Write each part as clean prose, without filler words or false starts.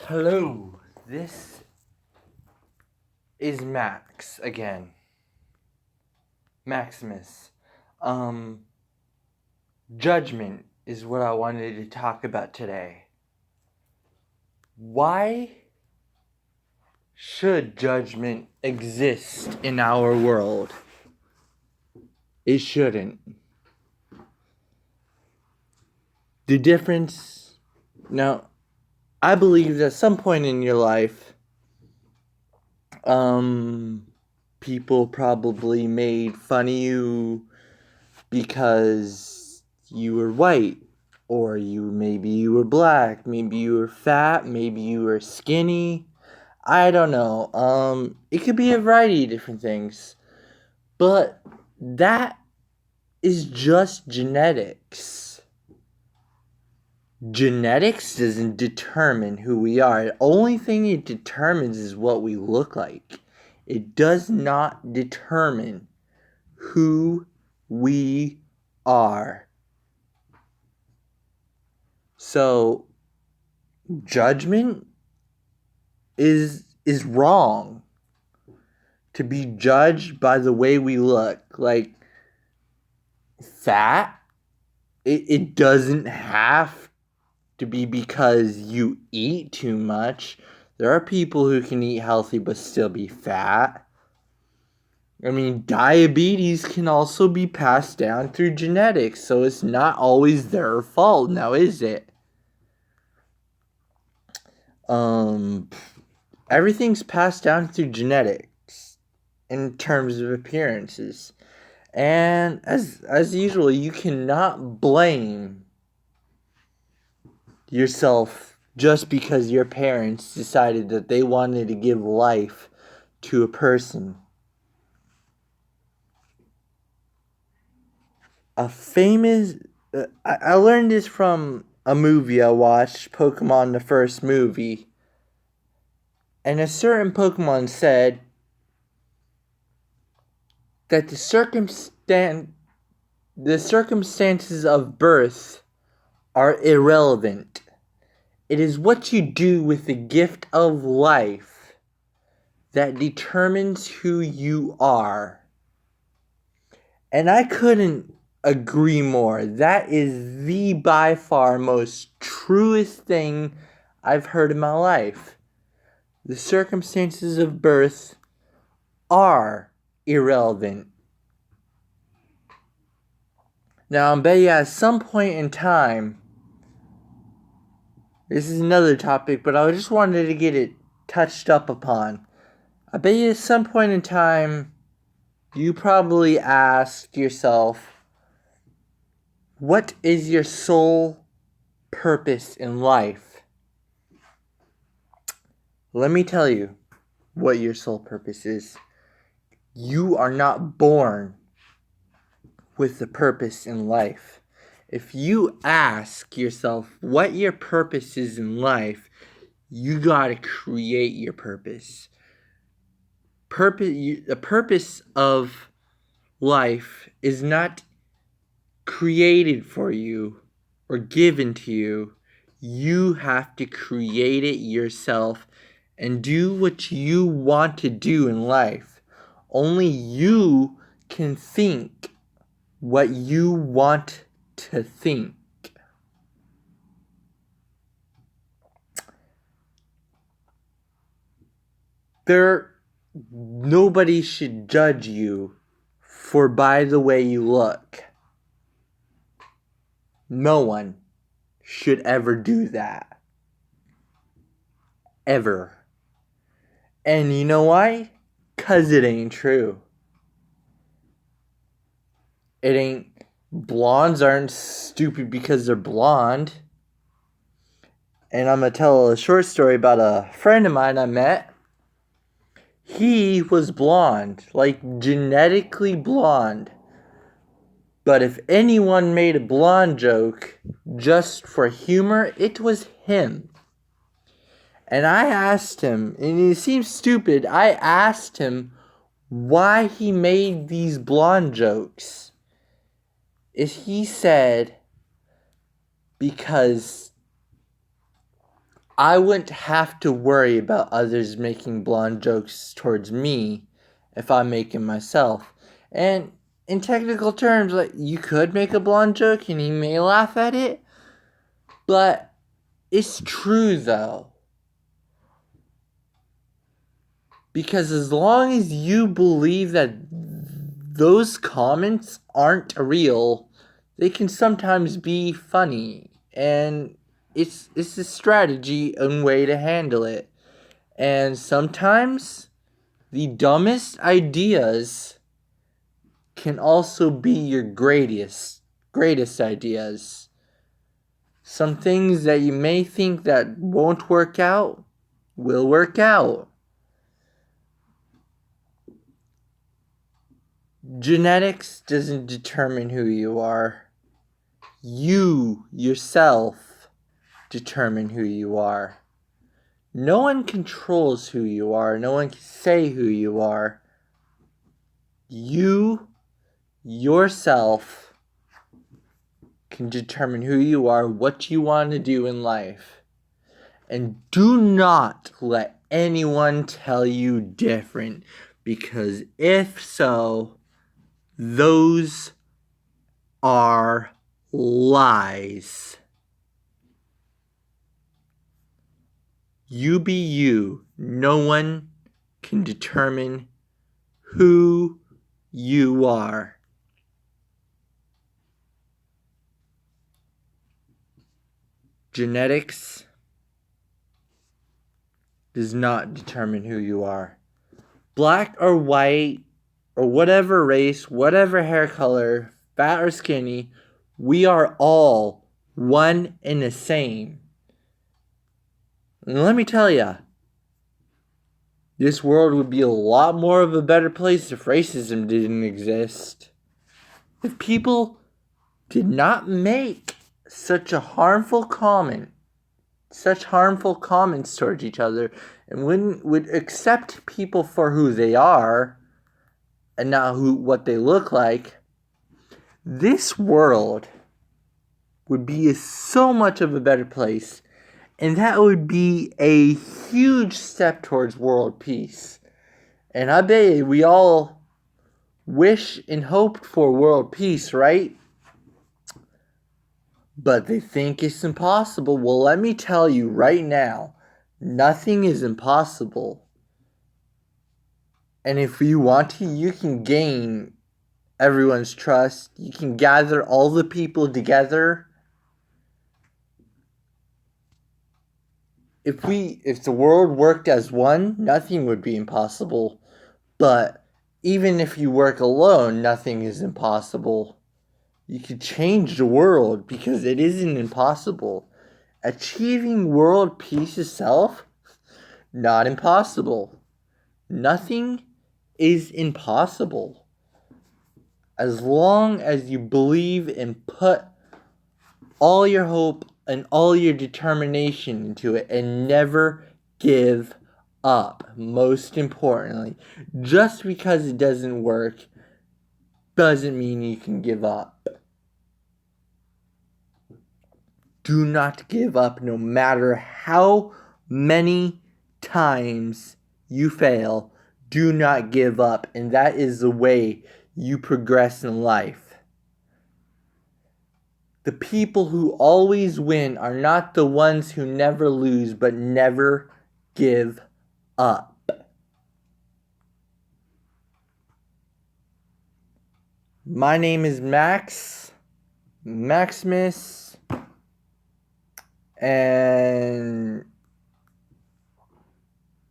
Hello, this is Max again. Maximus. Judgment is what I wanted to talk about today. Why should judgment exist in our world? It shouldn't. The difference... Now, I believe that at some point in your life, people probably made fun of you because you were white, or maybe you were black, maybe you were fat, maybe you were skinny. I don't know. It could be a variety of different things, but that is just genetics. Genetics doesn't determine who we are. The only thing it determines is what we look like. It does not determine who we are. So, judgment is wrong. To be judged by the way we look. Like, fat, it doesn't have to be because you eat too much. There are people who can eat healthy but still be fat. I mean, diabetes can also be passed down through genetics, so it's not always their fault, now is it? Everything's passed down through genetics in terms of appearances. And as usual, you cannot blame yourself just because your parents decided that they wanted to give life to a person. A famous... I learned this from a movie I watched, Pokemon the first movie. And a certain Pokemon said that the circumstances of birth are irrelevant. It is what you do with the gift of life that determines who you are. And I couldn't agree more. That is the by far most truest thing I've heard in my life. The circumstances of birth are irrelevant. Now, I bet you at some point in time, this is another topic, but I just wanted to get it touched up upon. I bet you at some point in time, you probably asked yourself, what is your sole purpose in life? Let me tell you what your sole purpose is. You are not born with a purpose in life. If you ask yourself what your purpose is in life, you gotta create your purpose. The purpose of life is not created for you or given to you. You have to create it yourself and do what you want to do in life. Only you can think what you want to think. Nobody should judge you for by the way you look. No one should ever do that. Ever. And you know why? 'Cause it ain't true. It ain't... Blondes aren't stupid because they're blonde. And I'm gonna tell a short story about a friend of mine I met. He was blonde, like genetically blonde. But if anyone made a blonde joke just for humor, it was him. And I asked him, and it seems stupid, I asked him why he made these blonde jokes. He said, because I wouldn't have to worry about others making blonde jokes towards me if I'm making myself. And in technical terms, like, you could make a blonde joke and he may laugh at it, but it's true though. Because as long as you believe that those comments aren't real, they can sometimes be funny. And it's a strategy and way to handle it. And sometimes the dumbest ideas can also be your greatest ideas. Some things that you may think that won't work out will work out. Genetics doesn't determine who you are. You yourself determine who you are. No one controls who you are. No one can say who you are. You yourself can determine who you are, what you want to do in life. And do not let anyone tell you different, because if so, those are lies. You be you. No one can determine who you are. Genetics does not determine who you are. Black or white, or whatever race, whatever hair color, fat or skinny, we are all one and the same. And let me tell ya, this world would be a lot more of a better place if racism didn't exist. If people did not make such harmful comments towards each other, and would accept people for who they are and not what they look like, this world would be so much of a better place, and that would be a huge step towards world peace. And I bet we all wish and hoped for world peace, right? But they think it's impossible. Well, let me tell you right now, nothing is impossible. And if you want to, you can gain everyone's trust. You can gather all the people together. If the world worked as one, nothing would be impossible. But even if you work alone, nothing is impossible. You could change the world because it isn't impossible. Achieving world peace itself, not impossible. Nothing is impossible. As long as you believe and put all your hope and all your determination into it and never give up. Most importantly, just because it doesn't work doesn't mean you can give up. Do not give up no matter how many times you fail. Do not give up, and that is the way you progress in life. The people who always win are not the ones who never lose but never give up. My name is Maximus, and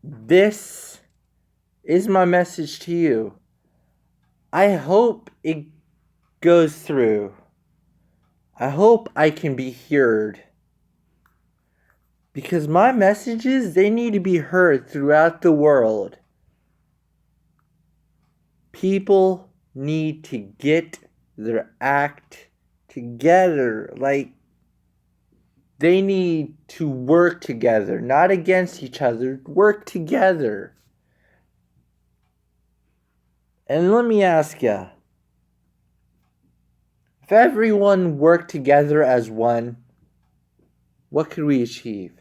this is my message to you. I hope it goes through. I hope I can be heard. Because my messages, they need to be heard throughout the world. People need to get their act together. Like, they need to work together, not against each other. Work together. And let me ask you, if everyone worked together as one, what could we achieve?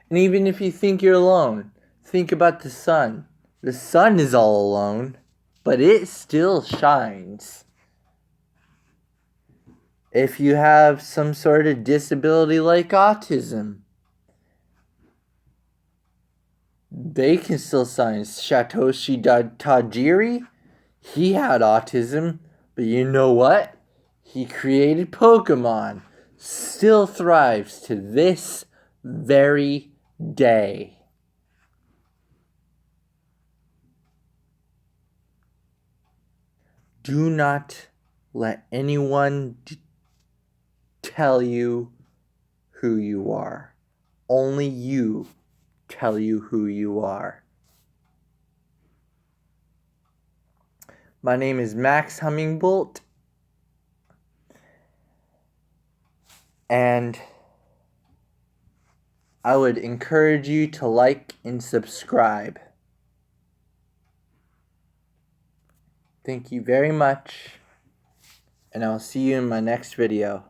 And even if you think you're alone, think about the sun. The sun is all alone, but it still shines. If you have some sort of disability like autism, they can still shine. Satoshi Tajiri, he had autism, but you know what? He created Pokemon. Still thrives to this very day. Do not let anyone tell you who you are. Only you tell you who you are. My name is Max Hummingbolt, and I would encourage you to like and subscribe. Thank you very much, and I'll see you in my next video.